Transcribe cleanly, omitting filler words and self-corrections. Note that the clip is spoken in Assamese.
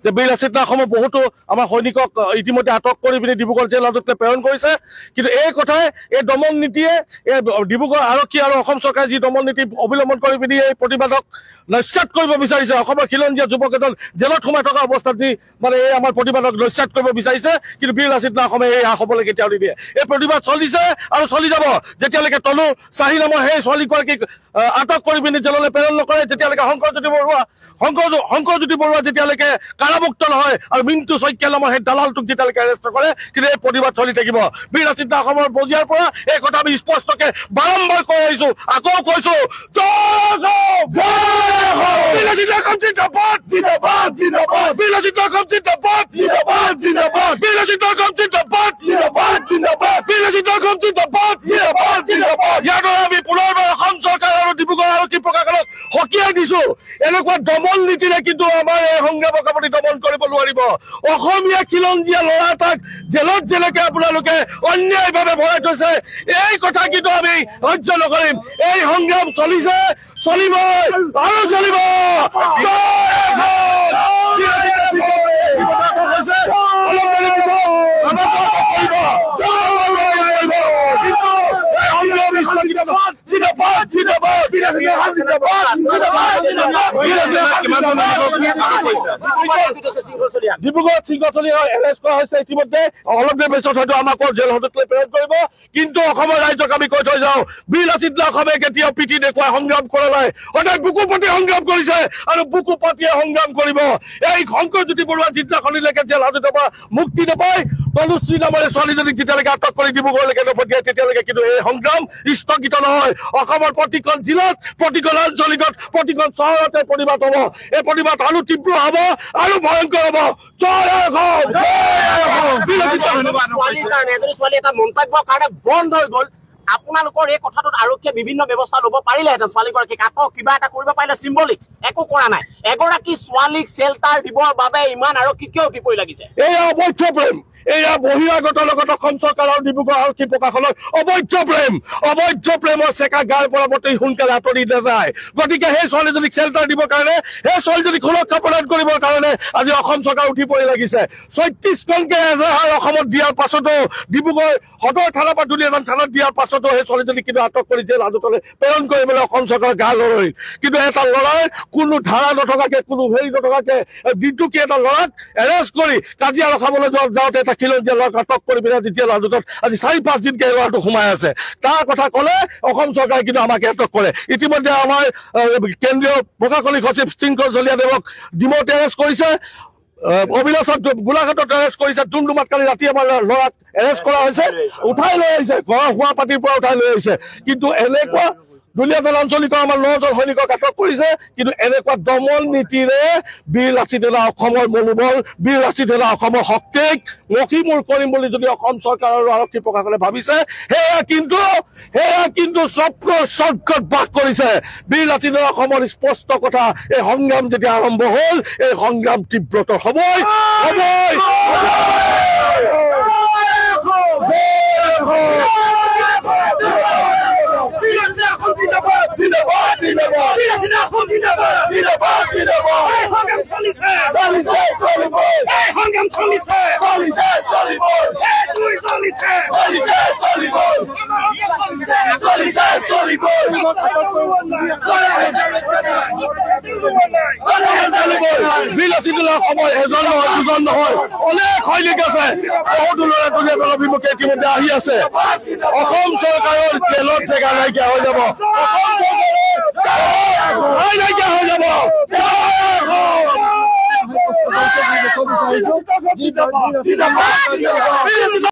যে বীৰ লাচিত অসমৰ বহুতো আমাৰ সৈনিকক ইতিমধ্যে আটক কৰি পিনি ডিব্ৰুগড় জেল হাজতলৈ প্ৰেৰণ কৰিছে কিন্তু এই কথাই এই দমন নীতিয়ে এই ডিব্ৰুগড় আৰক্ষী আৰু অসম চৰকাৰে যি দমন নীতি অৱলম্বন কৰি পিনি এই প্ৰতিবাদক নস্যাৎ কৰিব বিচাৰিছে অসমৰ খিলঞ্জীয়া যুৱক এজন জেলত সোমাই থকা অৱস্থাত যি মানে এই আমাৰ প্ৰতিবাদক নস্যাৎ কৰিব বিচাৰিছে কিন্তু বীৰ লাচিত অসমে এই হ'বলৈ কেতিয়াও নিদিয়ে এই প্ৰতিবাদ চলিছে আৰু চলি যাব যেতিয়ালৈকে তনু চাহি নামৰ সেই ছোৱালীগৰাকীক আটক কৰি পিনি জেললৈ প্ৰেৰণ নকৰে যেতিয়ালৈকে শংকৰজ্যোতি বৰুৱা যেতিয়ালৈকে কাৰামুক্ত নহয় আৰু মিণ্টু শইকীয়া নামৰ সেই দালালটোক যেতিয়ালৈকে এৰেষ্ট নকৰে কিন্তু এই প্ৰতিবাদ চলি থাকিব বীৰ লাচিত অসমৰ বজিয়াৰ পৰা এই কথা আমি স্পষ্টকে বাৰম্বাৰ কৈ আহিছো আকৌ কৈছো আমি পুনৰবাৰ অসম চৰকাৰ আৰু ডিব্ৰুগড় আৰক্ষী প্ৰশাসনক সকীয়াই দিছো এনেকুৱা দমন নীতিৰে কিন্তু আমাৰ এই সংগ্ৰামক আপুনি দমন কৰিব নোৱাৰিব অসমীয়া খিলঞ্জীয়া ল'ৰা এটাক জেলত যেনেকে আপোনালোকে অন্যায়ভাৱে ভৰাই থৈছে এই কথা কিন্তু আমি সহ্য নকৰিম এই সংগ্ৰাম চলিছে চলিব আৰু চলিব ডিব্ৰুগড় শৃংখলি এৰেষ্ট কৰা হৈছে ইতিমধ্যে অলপ দেৰি পিছত হয়তো আমাক জেল হাজতলৈ প্ৰেৰণ কৰিব কিন্তু অসমৰ ৰাইজক আমি কৈ থৈ যাওঁ বীৰ লাচিত অসমে কেতিয়াও পিঠি দেখুৱাই সংগ্ৰাম কৰা নাই সদায় বুকু পাতি সংগ্ৰাম কৰিছে আৰু বুকু পাতিয়ে সংগ্ৰাম কৰিব এই শংকৰজ্যোতি বৰুৱা যিদিনাখনিলৈকে জেল হাজতৰ পৰা মুক্তি নাপায় তনুশ্ৰী নামেৰে ছোৱালীজনীক যেতিয়ালৈকে আটক কৰি ডিব্ৰুগড়লৈকে নপঠিয়াই তেতিয়ালৈকে কিন্তু এই সংগ্ৰাম স্থগিত নহয় অসমৰ প্ৰতিখন জিলাত প্ৰতিখন আঞ্চলিকত প্ৰতিখন চহৰতে প্ৰতিবাদ হ'ব এই প্ৰতিবাদ আৰু তীব্ৰ হ'ব আৰু ভয়ংকৰ হ'ব মন্তব্যৰ কাৰণে বন্ধ হৈ গ'ল আপোনালোকৰ এই কথাটোত আৰক্ষীয়ে বিভিন্ন ব্যৱস্থা ল'ব পাৰিলেহেঁতেন ছোৱালীগৰাকীক আটক কিবা এটা কৰিব পাৰিলে চিম্বলিক একো কৰা নাই এগৰাকী ছোৱালীক চেল্টাৰ দিবৰ বাবে ইমান আৰক্ষী কিয় উঠি পৰি লাগিছে এই অবৈধ প্ৰেম এয়া বহিৰাগত লগত অসম চৰকাৰ আৰু ডিব্ৰুগড় আৰক্ষী প্ৰশাসনৰ অবৈধ প্ৰেমৰ চেকা গাৰ পৰা অতি সোনকালে আঁতৰি নাযায় গতিকে সেই ছোৱালীজনীক চেল্টাৰ দিবৰ কাৰণে সেই ছোৱালীজনীক সুৰক্ষা প্ৰদান কৰিবৰ কাৰণে আজি অসম চৰকাৰ উঠি পৰি লাগিছে ৩৬খনকে এজাহাৰ অসমত দিয়াৰ পাছতো ডিব্ৰুগড় সদৰ থানাৰ পৰা দুলীয়াজান থানাত দিয়াৰ পাছতো সেই ছোৱালীজনীক কিন্তু আটক কৰি জেল হাজতলৈ প্ৰেৰণ কৰিবলৈ অসম চৰকাৰৰ গা লৰৈ কিন্তু এটা ল'ৰাই কোনো ধাৰা নথকাকে কোনো হেৰি নথকাকে দিনটোকে এটা ল'ৰাক এৰেষ্ট কৰি কাজিয়া ৰখাবলৈ যাওঁতে এটা খিলঞ্জীয়া ল'ৰাক আটক কৰি পিনে জেল হাজতত আজি ৪-৫ দিনকে ল'ৰাটো সোমাই আছে তাৰ কথা ক'লে অসম চৰকাৰে কিন্তু আমাক আটক কৰে ইতিমধ্যে আমাৰ কেন্দ্ৰীয় প্ৰশাসনিক সচিব শৃংখল চলিয়াদেৱক ডিমৌত এৰেষ্ট কৰিছে অভিলাষত গোলাঘাটত এৰেষ্ট কৰিছে ডুমডুমাত কালি ৰাতি আমাৰ ল'ৰাক এৰেষ্ট কৰা হৈছে উঠাই লৈ আহিছে ঘৰৰ শোৱা পাতিৰ পৰা উঠাই লৈ আহিছে কিন্তু এনেকুৱা দুলীয়াজান আঞ্চলিকৰ আমাৰ ৯জন সৈনিকক আটক কৰিছে কিন্তু এনেকুৱা দমন নীতিৰে বীৰ লাচিত অসমৰ মনোবল বীৰ লাচিত অসমৰ শক্তিক মষিমূৰ কৰিম বুলি যদি অসম চৰকাৰ আৰু আৰক্ষী প্ৰশাসনে ভাবিছে সেয়া কিন্তু স্বৰ্গত বাস কৰিছে বীৰ লাচিত অসমৰ স্পষ্ট কথা এই সংগ্ৰাম যেতিয়া আৰম্ভ হ'ল এই সংগ্ৰাম তীব্ৰতৰ হ'বই বীৰ লাচিত অসমৰ এজন নহয় দুজন নহয় অনেক সৈনিক আছে বহুতো ল'ৰা ছোৱালীয়ে অভিমুখে ইতিমধ্যে আহি আছে অসম চৰকাৰৰ জেলত জেগা নাইকিয়া হৈ যাব নাইকিয়া হৈ যাব